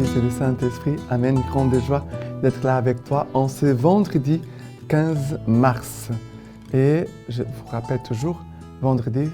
Fils et du Saint-Esprit. Amen. Grande joie d'être là avec toi en ce vendredi 15 mars. Et je vous rappelle toujours, vendredi,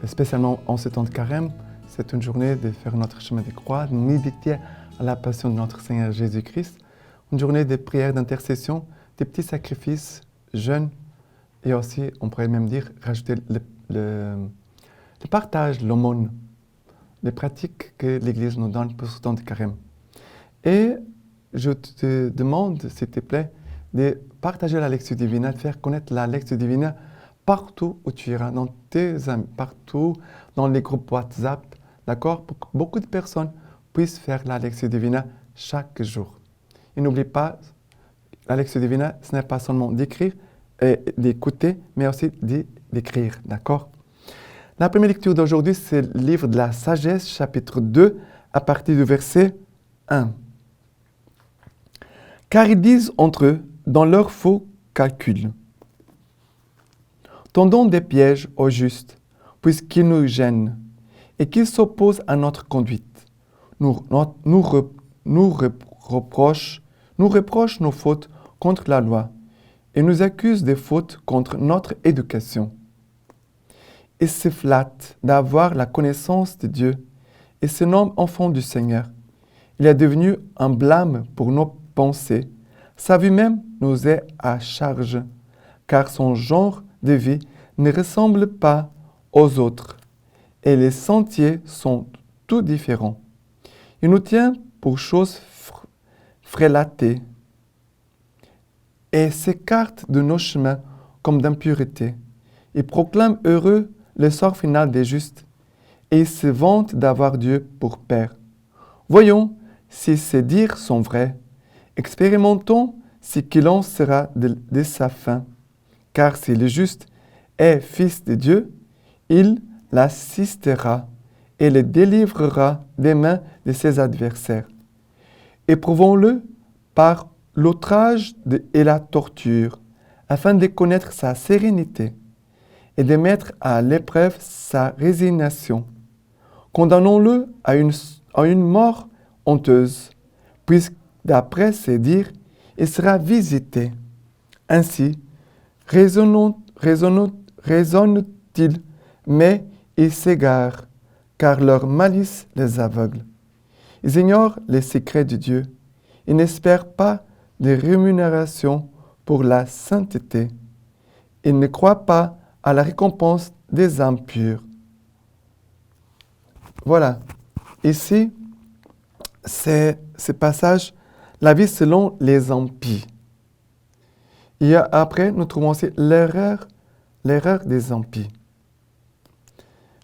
spécialement en ce temps de carême, c'est une journée de faire notre chemin de croix, de méditer à la passion de notre Seigneur Jésus-Christ. Une journée de prière, d'intercession, des petits sacrifices jeunes et aussi, on pourrait même dire, rajouter le partage, l'aumône, les pratiques que l'Église nous donne pour ce temps de carême. Et je te demande, s'il te plaît, de partager la lecture divine, de faire connaître la lecture divine partout où tu iras, dans tes amis, partout, dans les groupes WhatsApp, d'accord, pour que beaucoup de personnes puissent faire la lecture divine chaque jour. Et n'oublie pas, la lecture divine, ce n'est pas seulement d'écrire et d'écouter, mais aussi d'écrire, d'accord? La première lecture d'aujourd'hui, c'est le livre de la Sagesse, chapitre 2, à partir du verset 1. Car ils disent entre eux, dans leurs faux calculs, tendons des pièges aux justes, puisqu'ils nous gênent et qu'ils s'opposent à notre conduite. Nous reprochent nos fautes contre la loi et nous accusent des fautes contre notre éducation. Ils se flattent d'avoir la connaissance de Dieu et se nomment enfants du Seigneur. Il est devenu un blâme pour nos pensées. Sa vue même nous est à charge, car son genre de vie ne ressemble pas aux autres, et les sentiers sont tout différents. Il nous tient pour choses frélatées et s'écarte de nos chemins comme d'impureté. Il proclame heureux le sort final des justes et il se vante d'avoir Dieu pour Père. Voyons si ces dires sont vrais. Expérimentons ce qu'il en sera de sa fin. Car si le juste est fils de Dieu, il l'assistera et le délivrera des mains de ses adversaires. Éprouvons-le par l'outrage et la torture, afin de connaître sa sérénité et de mettre à l'épreuve sa résignation. Condamnons-le à une mort honteuse, puisque d'après ses dires, il sera visité. Ainsi, raisonnent-ils, mais ils s'égarent, car leur malice les aveugle. Ils ignorent les secrets de Dieu. Ils n'espèrent pas de rémunération pour la sainteté. Ils ne croient pas à la récompense des âmes pures. Voilà. Ici, c'est ce passage, la vie selon les impies. Et après, nous trouvons aussi l'erreur des impies.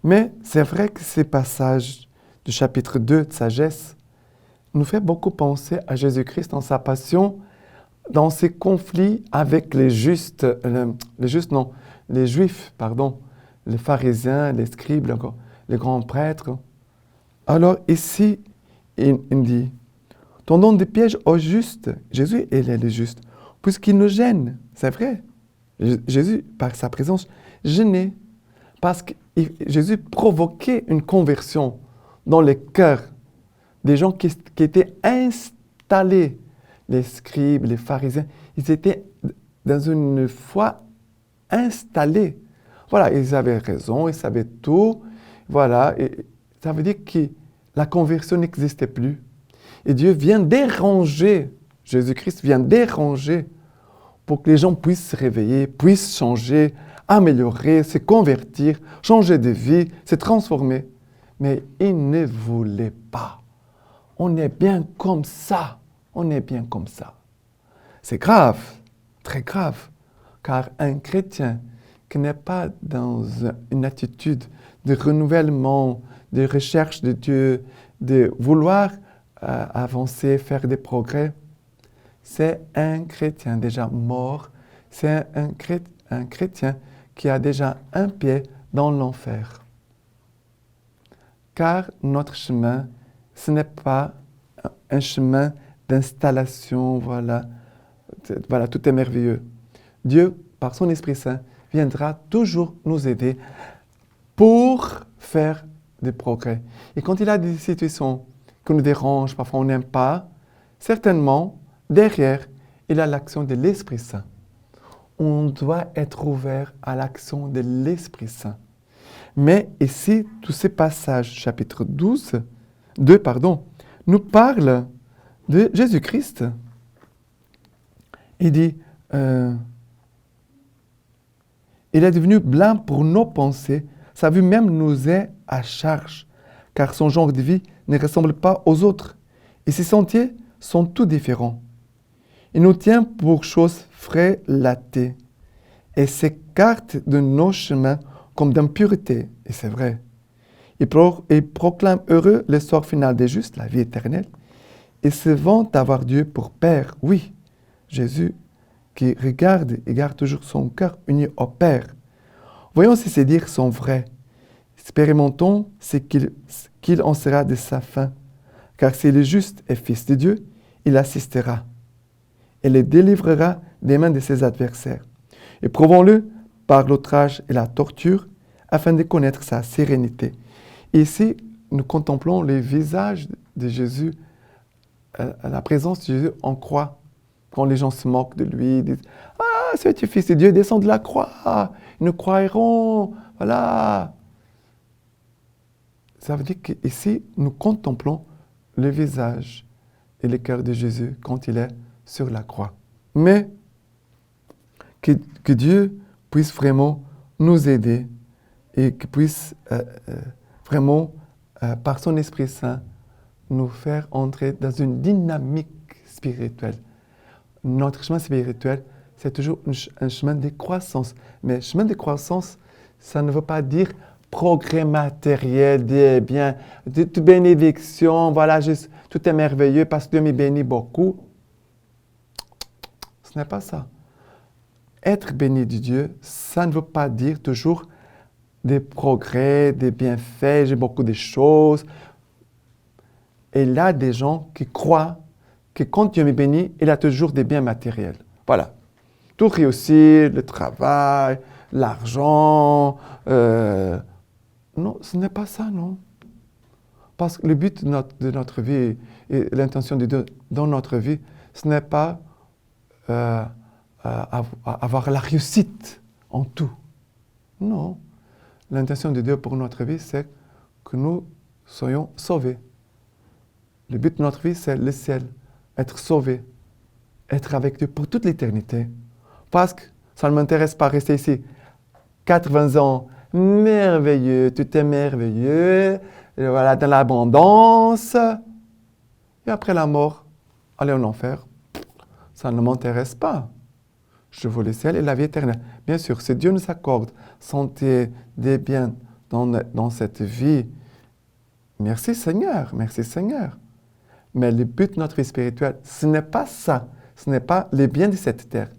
Mais c'est vrai que ces passages du chapitre 2 de Sagesse nous fait beaucoup penser à Jésus-Christ dans sa passion, dans ses conflits avec les Juifs, les pharisiens, les scribes, les grands prêtres. Alors ici, il dit, tendons des pièges aux justes. Jésus, il est le juste, puisqu'il nous gêne. C'est vrai. Jésus, par sa présence, gênait. Parce que Jésus provoquait une conversion dans les cœurs des gens qui étaient installés. Les scribes, les pharisiens, ils étaient dans une foi installée. Voilà, ils avaient raison, ils savaient tout. Voilà, et ça veut dire que la conversion n'existait plus. Et Dieu vient déranger, Jésus-Christ vient déranger pour que les gens puissent se réveiller, puissent changer, améliorer, se convertir, changer de vie, se transformer. Mais ils ne voulaient pas. On est bien comme ça. On est bien comme ça. C'est grave, très grave, car un chrétien qui n'est pas dans une attitude de renouvellement, de recherche de Dieu, de vouloir avancer, faire des progrès, c'est un chrétien déjà mort, c'est un chrétien qui a déjà un pied dans l'enfer. Car notre chemin, ce n'est pas un chemin d'installation, voilà, tout est merveilleux. Dieu, par son Esprit Saint, viendra toujours nous aider pour faire des progrès. Et quand il a des situations qui nous dérange, parfois on n'aime pas, certainement, derrière, il y a l'action de l'Esprit Saint. On doit être ouvert à l'action de l'Esprit Saint. Mais ici, tous ces passages, chapitre 2, nous parlent de Jésus-Christ. Il dit, il est devenu blanc pour nos pensées, sa vue même nous est à charge, car son genre de vie ne ressemble pas aux autres, et ses sentiers sont tout différents. Il nous tient pour choses frélatées, et s'écarte de nos chemins comme d'impureté, et c'est vrai. Il proclame heureux le sort final des justes, la vie éternelle, et se vante d'avoir Dieu pour Père. Oui, Jésus qui regarde et garde toujours son cœur uni au Père. Voyons si ces dires sont vrais. Expérimentons ce qu'il en sera de sa fin. Car s'il est juste et fils de Dieu, il assistera et le délivrera des mains de ses adversaires. Éprouvons-le par l'outrage et la torture, afin de connaître sa sérénité. Ici, nous contemplons le visage de Jésus, la présence de Jésus en croix. Quand les gens se moquent de lui, disent « Ah, c'est le Fils de Dieu, descend de la croix, ils nous croiront, voilà !» Ça veut dire qu'ici, nous contemplons le visage et le cœur de Jésus quand il est sur la croix. Mais que Dieu puisse vraiment nous aider et qu'il puisse vraiment, par son Esprit Saint, nous faire entrer dans une dynamique spirituelle. Notre chemin spirituel, c'est toujours un chemin de croissance. Mais chemin de croissance, ça ne veut pas dire progrès matériel, des biens, de bénédiction, voilà, tout est merveilleux parce que Dieu me bénit beaucoup. Ce n'est pas ça. Être béni de Dieu, ça ne veut pas dire toujours des progrès, des bienfaits, j'ai beaucoup de choses. Et il y a des gens qui croient que quand Dieu me bénit, il a toujours des biens matériels. Voilà. Tout réussir, le travail, l'argent. Non, ce n'est pas ça, non. Parce que le but de notre vie et l'intention de Dieu dans notre vie, ce n'est pas avoir la réussite en tout. Non. L'intention de Dieu pour notre vie, c'est que nous soyons sauvés. Le but de notre vie, c'est le ciel. Être sauvé, être avec Dieu pour toute l'éternité. Parce que ça ne m'intéresse pas rester ici 80 ans, merveilleux, tout est merveilleux, et voilà, dans l'abondance. Et après la mort, aller en enfer, ça ne m'intéresse pas. Je veux le ciel et la vie éternelle. Bien sûr, si Dieu nous accorde santé, des biens dans cette vie, merci Seigneur, merci Seigneur. Mais le but de notre vie spirituelle, ce n'est pas ça. Ce n'est pas les biens de cette terre.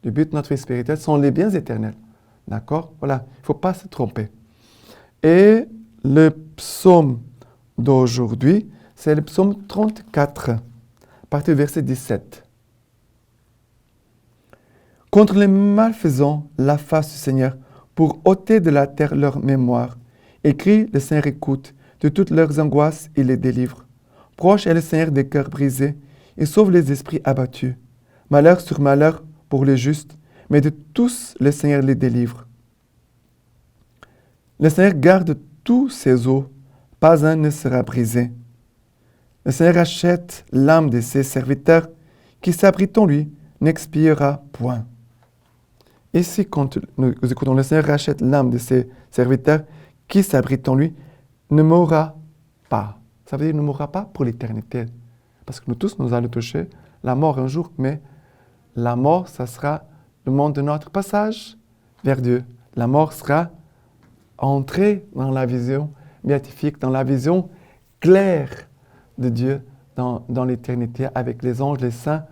Le but de notre vie spirituelle sont les biens éternels. D'accord? Voilà, il ne faut pas se tromper. Et le psaume d'aujourd'hui, c'est le psaume 34, à partir du verset 17. Contre les malfaisants, la face du Seigneur, pour ôter de la terre leur mémoire. Écrit, le Seigneur écoute, de toutes leurs angoisses, il les délivre. Proche est le Seigneur des cœurs brisés, il sauve les esprits abattus. Malheur sur malheur pour les justes, mais de tous le Seigneur les délivre. Le Seigneur garde tous ses os, pas un ne sera brisé. Le Seigneur rachète l'âme de ses serviteurs, qui s'abritent en lui, n'expiera point. Ici, quand nous écoutons, le Seigneur rachète l'âme de ses serviteurs, qui s'abritent en lui, ne mourra pas. Ça veut dire ne mourra pas pour l'éternité. Parce que nous tous, nous allons toucher la mort un jour, mais la mort, ça sera le moment de notre passage vers Dieu. La mort sera entrer dans la vision béatifique, dans la vision claire de Dieu dans l'éternité, avec les anges, les saints,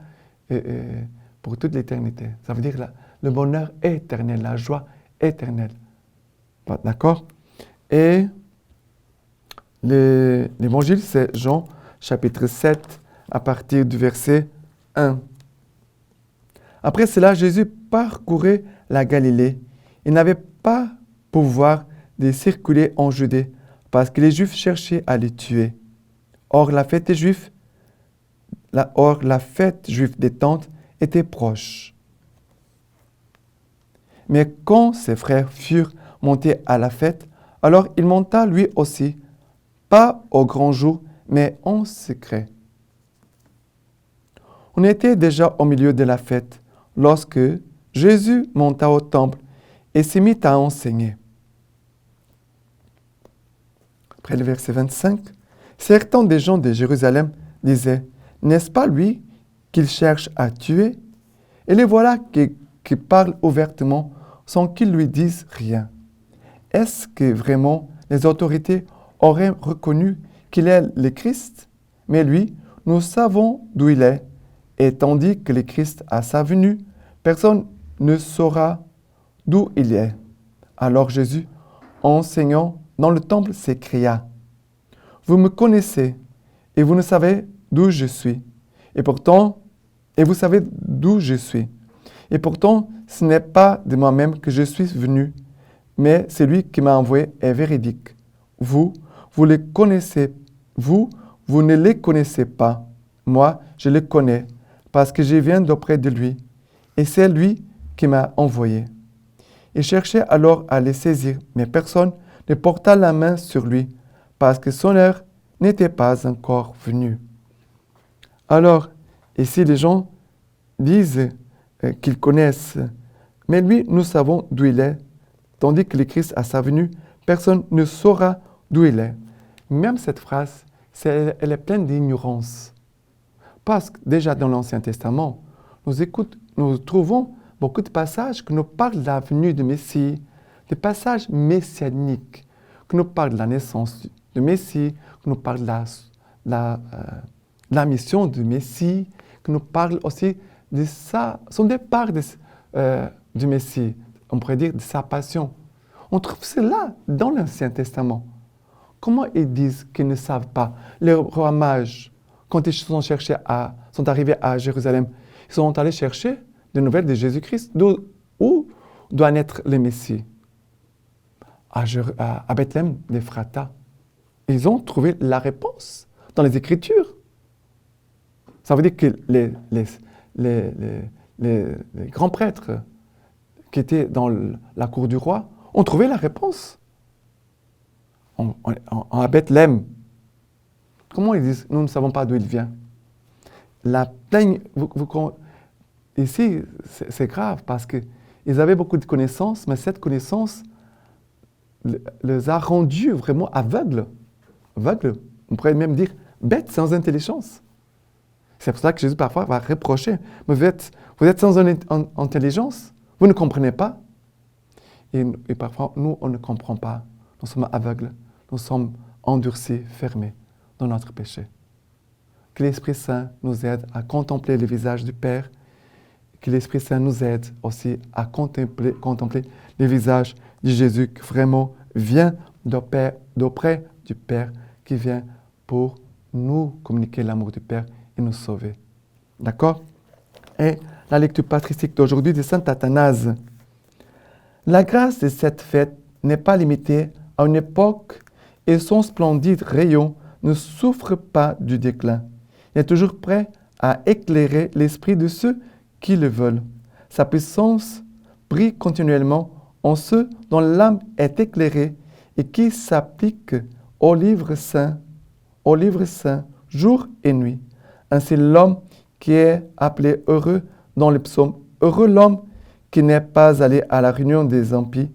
pour toute l'éternité. Ça veut dire le bonheur éternel, la joie éternelle. D'accord? Et l'évangile, c'est Jean, chapitre 7, à partir du verset 1. Après cela, Jésus parcourait la Galilée. Il n'avait pas pouvoir de circuler en Judée, parce que les Juifs cherchaient à le tuer. Or, la fête juive des tentes était proche. Mais quand ses frères furent montés à la fête, alors il monta lui aussi, pas au grand jour, mais en secret. On était déjà au milieu de la fête, lorsque Jésus monta au temple et se mit à enseigner. Après le verset 25, certains des gens de Jérusalem disaient, « N'est-ce pas lui qu'il cherche à tuer? Et les voilà qui parlent ouvertement sans qu'ils lui disent rien. Est-ce que vraiment les autorités auraient reconnu qu'il est le Christ? Mais lui, nous savons d'où il est, et tandis que le Christ à sa venue, personne ne saura d'où il est. » Alors Jésus, enseignant dans le temple, s'écria, « Vous me connaissez, et vous ne savez d'où je suis. Et vous savez d'où je suis. Et pourtant, ce n'est pas de moi-même que je suis venu, mais celui qui m'a envoyé est véridique. Vous les connaissez, vous ne les connaissez pas. Moi, je les connais, parce que je viens d'auprès de lui, et c'est lui qui m'a envoyé. » Il cherchait alors à les saisir, mais personne ne porta la main sur lui, parce que son heure n'était pas encore venue. Alors, ici, les gens disent qu'ils connaissent, mais lui, nous savons d'où il est, tandis que le Christ à sa venue, personne ne saura d'où il est. Même cette phrase, elle est pleine d'ignorance. Parce que déjà dans l'Ancien Testament, nous trouvons beaucoup de passages qui nous parlent de la venue du Messie, des passages messianiques, qui nous parlent de la naissance du Messie, qui nous parlent de la mission du Messie, qui nous parlent aussi de son départ du Messie, on pourrait dire de sa passion. On trouve cela dans l'Ancien Testament. Comment ils disent qu'ils ne savent pas? Les rois mages, quand ils sont arrivés à Jérusalem, ils sont allés chercher des nouvelles de Jésus-Christ. Où doit naître le Messie? À Bethléem d'Ephrata. Ils ont trouvé la réponse dans les Écritures. Ça veut dire que les grands prêtres qui étaient dans la cour du roi ont trouvé la réponse. À Bethléem. Comment ils disent, nous ne savons pas d'où il vient? Ici, c'est grave parce qu'ils avaient beaucoup de connaissances, mais cette connaissance les a rendus vraiment aveugles. Aveugles, on pourrait même dire bêtes, sans intelligence. C'est pour ça que Jésus parfois va reprocher, mais vous êtes sans intelligence, vous ne comprenez pas. Et parfois, nous, on ne comprend pas. Nous sommes aveugles, nous sommes endurcis, fermés dans notre péché. Que l'Esprit Saint nous aide à contempler le visage du Père, que l'Esprit Saint nous aide aussi à contempler le visage de Jésus qui vraiment vient d'auprès du Père, qui vient pour nous communiquer l'amour du Père et nous sauver. D'accord? Et la lecture patristique d'aujourd'hui de saint Athanase. La grâce de cette fête n'est pas limitée à une époque et son splendide rayon ne souffre pas du déclin. Il est toujours prêt à éclairer l'esprit de ceux qui le veulent. Sa puissance brille continuellement en ceux dont l'âme est éclairée et qui s'appliquent au livre saint, jour et nuit. Ainsi l'homme qui est appelé heureux dans le psaume, heureux l'homme qui n'est pas allé à la réunion des impies,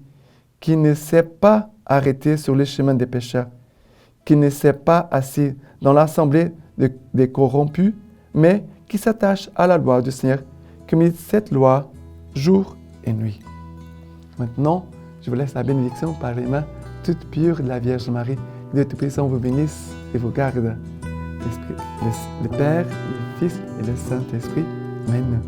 qui ne s'est pas arrêté sur les chemins des pécheurs, qui ne s'est pas assis dans l'assemblée des corrompus, mais qui s'attache à la loi du Seigneur, qui médite cette loi jour et nuit. Maintenant, je vous laisse la bénédiction par les mains toutes pures de la Vierge Marie. Que Dieu Tout-Puissant vous bénisse et vous garde. Le Père, le Fils et le Saint-Esprit. Amen.